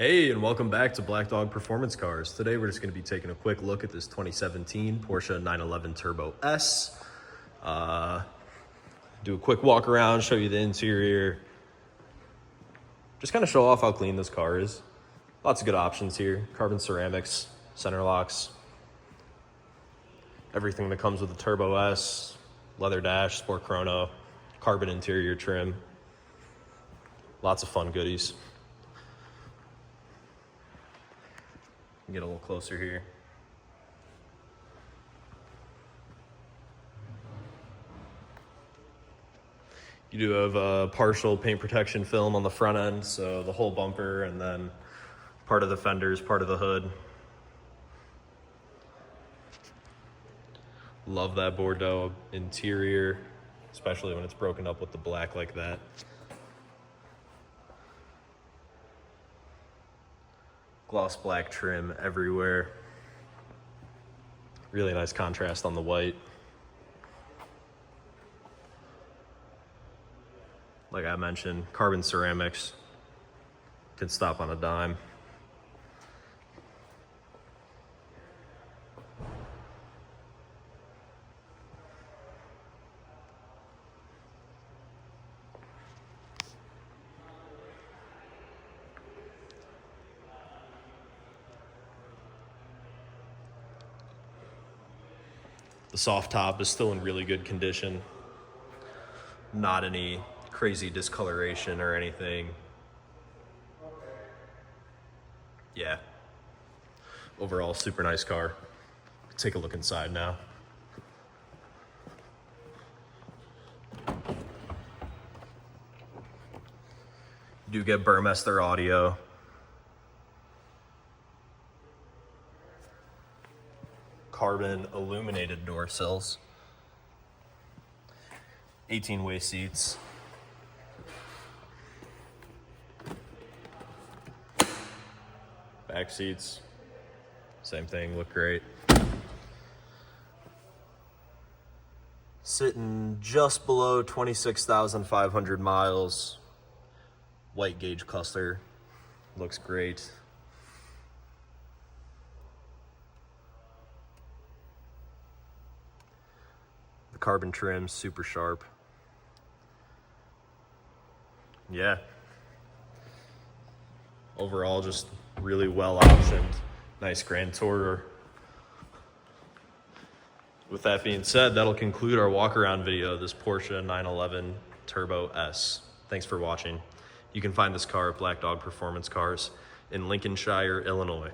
Hey, and welcome back to Black Dog Performance Cars. Today we're just going to be taking a quick look at this 2017 Porsche 911 Turbo S. Do a quick walk around, show you the interior. Just kind of show off how clean this car is. Lots of good options here. Carbon ceramics, center locks. Everything that comes with the Turbo S. Leather dash, sport chrono, carbon interior trim. Lots of fun goodies. Get a little closer here. You do have a partial paint protection film on the front end, so the whole bumper and then part of the fenders, part of the hood. Love that Bordeaux interior, especially when it's broken up with the black like that. Gloss black trim everywhere. Really nice contrast on the white. Like I mentioned, carbon ceramics. Can stop on a dime. The soft top is still in really good condition. Not any crazy discoloration or anything. Yeah. Overall, super nice car. Take a look inside now. You do get Burmester audio. Carbon illuminated door sills, 18-way seats, back seats, same thing, look great. Sitting just below 26,500 miles, white gauge cluster, looks great. Carbon trim, super sharp. Yeah. Overall, just really well optioned. Nice grand tourer. With that being said, that'll conclude our walk around video of this Porsche 911 Turbo S. Thanks for watching. You can find this car at Black Dog Performance Cars in Lincolnshire, Illinois.